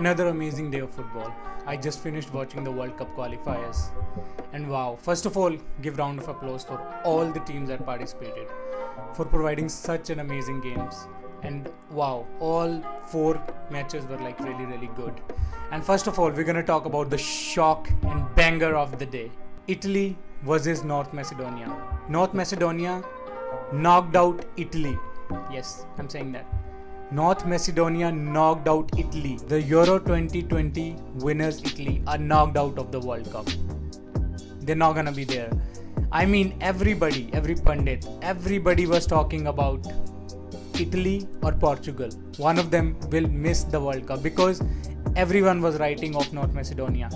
Another amazing day of football. I just finished watching the World Cup qualifiers. And wow, first of all, give round of applause for all the teams that participated for providing such an amazing games. And wow, all 4 matches were like really good. And first of all, we're gonna talk about the shock and banger of the day. Italy versus North Macedonia. North Macedonia knocked out Italy. Yes, I'm saying that. North Macedonia knocked out Italy. The Euro 2020 winners Italy are knocked out of the World Cup. They're not gonna be there. I mean, everybody, every pundit, everybody was talking about Italy or Portugal. One of them will miss the World Cup because everyone was writing off North Macedonia.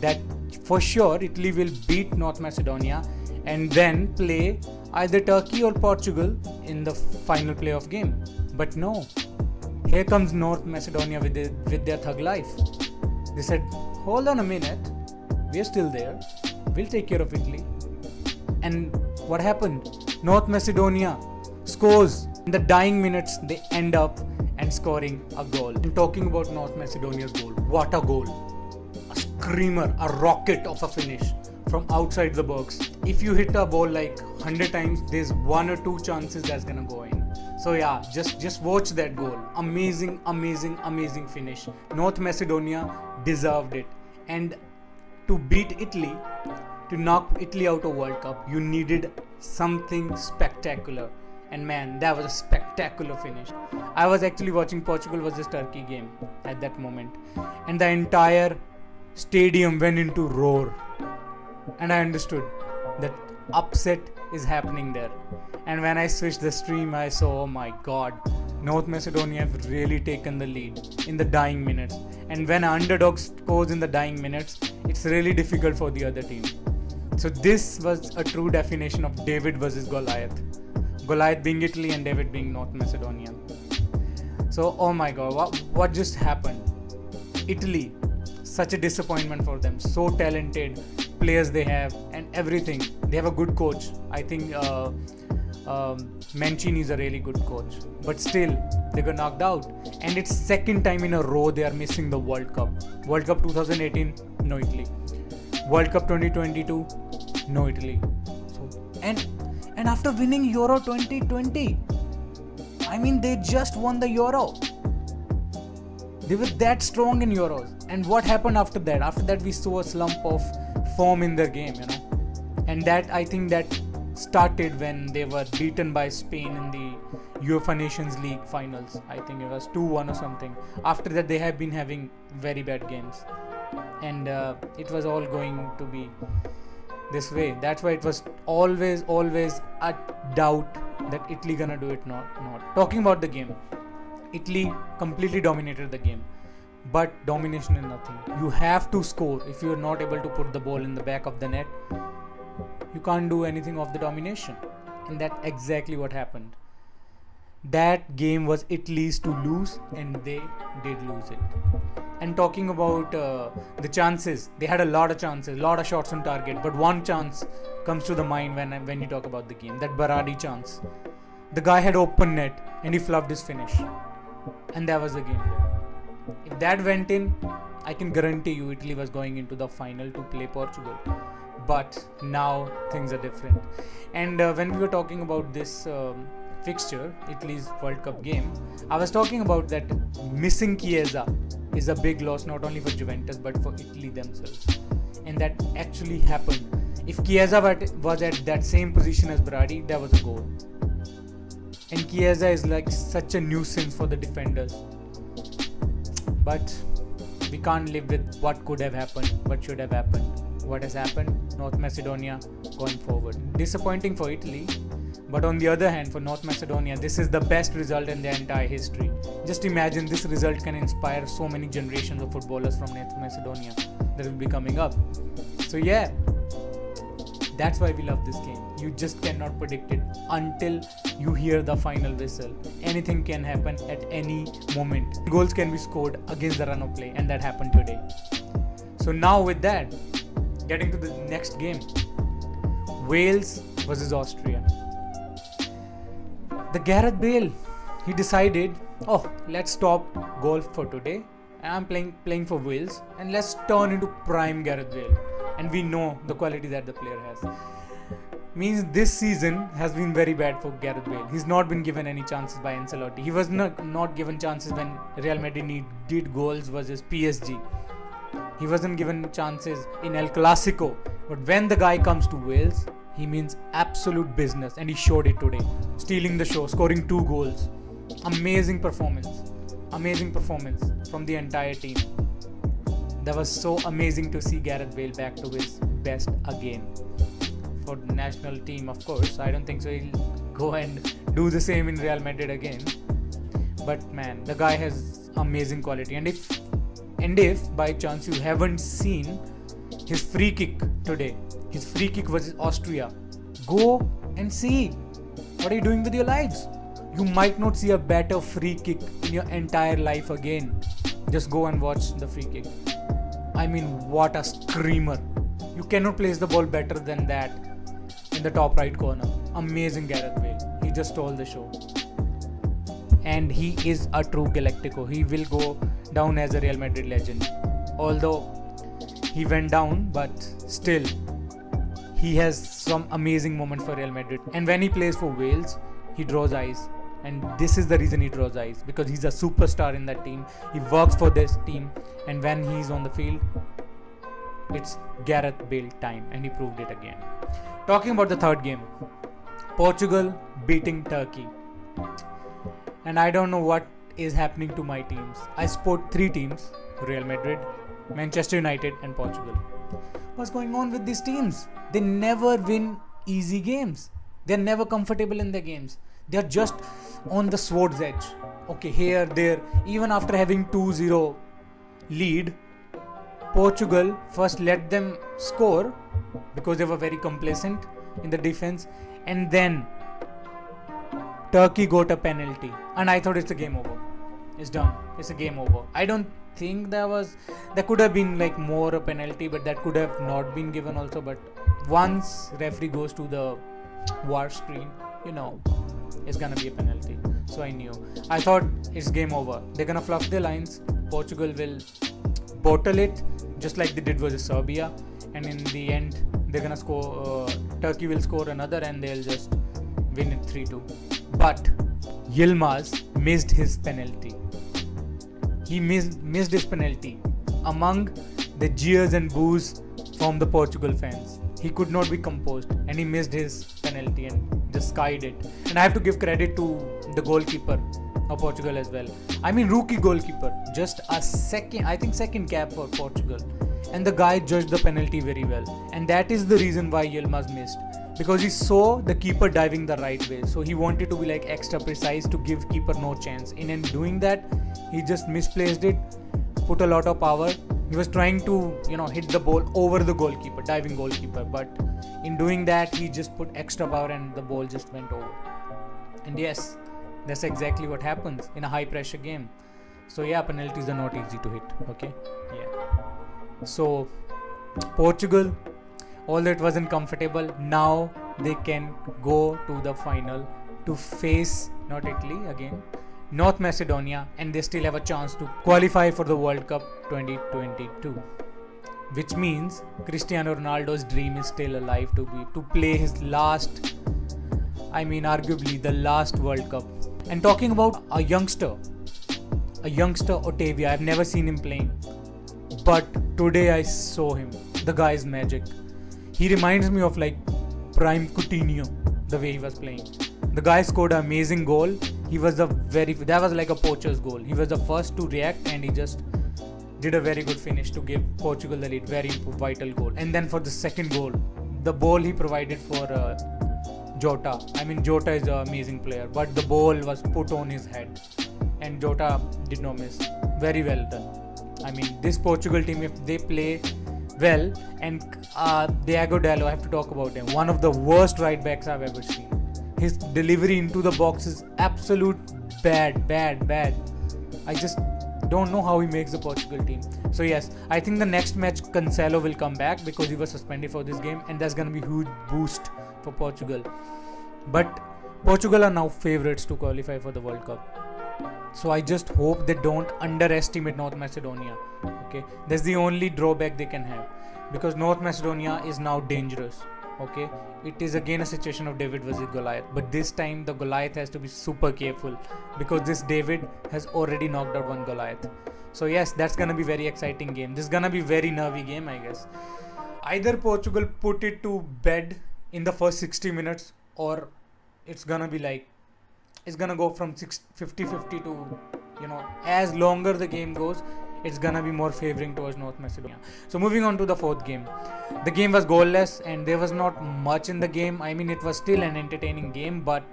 That for sure Italy will beat North Macedonia and then play either Turkey or Portugal in the final playoff game. But no, here comes North Macedonia with their thug life. They said, hold on a minute, we're still there, we'll take care of Italy. And what happened? North Macedonia scores. In the dying minutes, they end up and scoring a goal. I'm talking about North Macedonia's goal. What a goal. A screamer, a rocket of a finish from outside the box. If you hit a ball like 100 times, there's 1 or 2 chances that's gonna go in. So yeah, just watch that goal. Amazing finish. North Macedonia deserved it. And to beat Italy, to knock Italy out of World Cup, you needed something spectacular. And man, that was a spectacular finish. I was actually watching Portugal versus Turkey game at that moment. And the entire stadium went into roar. And I understood that upset is happening there. And when I switched the stream, I saw, oh my god, North Macedonia have really taken the lead in the dying minutes. And when an underdog scores in the dying minutes, it's really difficult for the other team. So this was a true definition of David versus Goliath. Goliath being Italy and David being North Macedonia. So, oh my god, what just happened? Italy, such a disappointment for them. So talented players they have and everything. They have a good coach. I think Mancini is a really good coach. But still, they got knocked out. And it's second time in a row they are missing the World Cup. World Cup 2018, no Italy. World Cup 2022, no Italy. So, and after winning Euro 2020, I mean, they just won the Euro. They were that strong in Euros. And what happened after that? After that, we saw a slump of form in their game, you know. And that, I think that started when they were beaten by Spain in the UEFA Nations League finals. I think it was 2-1 or something. After that, they have been having very bad games. And it was all going to be this way. That's why it was always a doubt that Italy gonna do it not. Talking about the game, Italy completely dominated the game, but domination is nothing. You have to score. If you're not able to put the ball in the back of the net, you can't do anything of the domination. And that's exactly what happened. That game was Italy's to lose, and they did lose it. And talking about the chances, they had a lot of chances, a lot of shots on target, but one chance comes to the mind when you talk about the game, that Berardi chance. The guy had open net and he flubbed his finish, and that was the game there. If that went in, I can guarantee you Italy was going into the final to play Portugal. But now things are different. And when we were talking about this fixture, Italy's World Cup game, I was talking about that missing Chiesa is a big loss not only for Juventus but for Italy themselves. And that actually happened. If Chiesa was at that same position as Berardi, that was a goal. And Chiesa is like such a nuisance for the defenders. But we can't live with what could have happened, what should have happened. What has happened? North Macedonia going forward. Disappointing for Italy. But on the other hand, for North Macedonia, this is the best result in their entire history. Just imagine this result can inspire so many generations of footballers from North Macedonia that will be coming up. So yeah, that's why we love this game. You just cannot predict it until you hear the final whistle. Anything can happen at any moment. Goals can be scored against the run of play, and that happened today. So now with that, getting to the next game, Wales versus Austria. The Gareth Bale, he decided, let's stop golf for today and I'm playing for Wales, and let's turn into prime Gareth Bale. And we know the quality that the player has. Means this season has been very bad for Gareth Bale. He's not been given any chances by Ancelotti. He was not given chances when Real Madrid did goals versus PSG. He wasn't given chances in El Clasico. But when the guy comes to Wales, he means absolute business, and he showed it today. Stealing the show, scoring 2 goals. Amazing performance from the entire team. That was so amazing to see Gareth Bale back to his best again. For the national team, of course, I don't think so he'll go and do the same in Real Madrid again. But man, the guy has amazing quality. And if by chance you haven't seen his free kick today, his free kick versus Austria, go and see. What are you doing with your lives? You might not see a better free kick in your entire life again. Just go and watch the free kick. I mean, what a screamer. You cannot place the ball better than that in the top right corner. Amazing Gareth Bale. He just stole the show. And he is a true Galactico. He will go down as a Real Madrid legend. Although he went down, but still, he has some amazing moments for Real Madrid. And when he plays for Wales, he draws eyes. And this is the reason he draws eyes, because he's a superstar in that team. He works for this team, and when he's on the field, it's Gareth Bale time, and he proved it again. Talking about the third game, Portugal beating Turkey. And I don't know what is happening to my teams. I support 3 teams: Real Madrid, Manchester United and Portugal. What's going on with these teams? They never win easy games. They're never comfortable in their games. They're just on the sword's edge. Okay, here, there. Even after having 2-0 lead, Portugal first let them score because they were very complacent in the defense, and then Turkey got a penalty, and I thought it's a game over. It's done. It's a game over. I don't think there could have been like more a penalty, but that could have not been given also. But once referee goes to the VAR screen, it's gonna be a penalty. So I thought it's game over. They're gonna fluff their lines. Portugal will bottle it just like they did versus Serbia, and in the end they're gonna score. Turkey will score another, and they'll just win it 3-2. But Yilmaz missed his penalty. He missed his penalty among the jeers and boos from the Portugal fans. He could not be composed, and he missed his penalty and just skied it. And I have to give credit to the goalkeeper of Portugal as well. I mean, rookie goalkeeper, just a second cap for Portugal. And the guy judged the penalty very well. And that is the reason why Yilmaz missed. Because he saw the keeper diving the right way. So he wanted to be like extra precise to give keeper no chance. In doing that, he just misplaced it, put a lot of power. He was trying to, hit the ball over the goalkeeper, diving goalkeeper. But in doing that, he just put extra power and the ball just went over. And yes, that's exactly what happens in a high pressure game. So yeah, penalties are not easy to hit. Okay. Yeah. So Portugal, although it wasn't comfortable, now they can go to the final to face not Italy again, North Macedonia, and they still have a chance to qualify for the World Cup 2022. Which means Cristiano Ronaldo's dream is still alive to play his last, arguably the last World Cup. And talking about a youngster Otavia, I've never seen him playing, but today I saw him. The guy is magic. He reminds me of like prime Coutinho, the way he was playing. The guy scored an amazing goal. That was like a poacher's goal. He was the first to react, and he just did a very good finish to give Portugal the lead. Very vital goal. And then for the second goal, the ball he provided for Jota. Jota is an amazing player, but the ball was put on his head, and Jota did not miss. Very well done. This Portugal team, if they play well, and Diego Dallo, I have to talk about him. One of the worst right backs I've ever seen. His delivery into the box is absolute bad. I just don't know how he makes the Portugal team. So yes, I think the next match Cancelo will come back because he was suspended for this game, and that's going to be a huge boost for Portugal. But Portugal are now favourites to qualify for the World Cup. So I just hope they don't underestimate North Macedonia. Okay, that's the only drawback they can have, because North Macedonia is now dangerous. Okay, it is again a situation of David versus Goliath, but this time the Goliath has to be super careful, because this David has already knocked out one Goliath. So yes, that's gonna be very exciting game. This is gonna be very nervy game, I guess. Either Portugal put it to bed in the first 60 minutes, or it's gonna be like, it's gonna go from 50-50 to, as longer the game goes, it's gonna be more favoring towards North Macedonia. So moving on to the fourth game. The game was goalless and there was not much in the game. I mean, it was still an entertaining game, but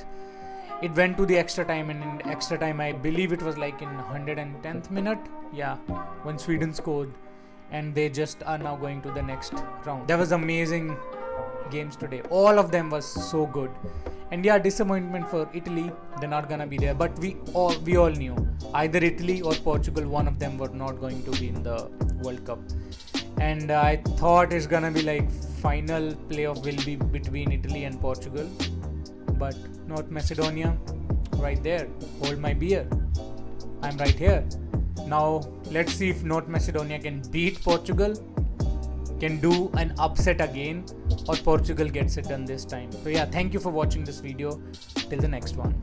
it went to the extra time, and in extra time I believe it was like in 110th minute, when Sweden scored, and they just are now going to the next round. There was amazing games today. All of them was so good. And disappointment for Italy, they're not gonna be there. But we all knew either Italy or Portugal, one of them were not going to be in the World Cup. And I thought it's gonna be like final playoff will be between Italy and Portugal. But North Macedonia, right there, hold my beer. I'm right here. Now let's see if North Macedonia can beat Portugal, can do an upset again, or Portugal gets it done this time. So thank you for watching this video. Till the next one.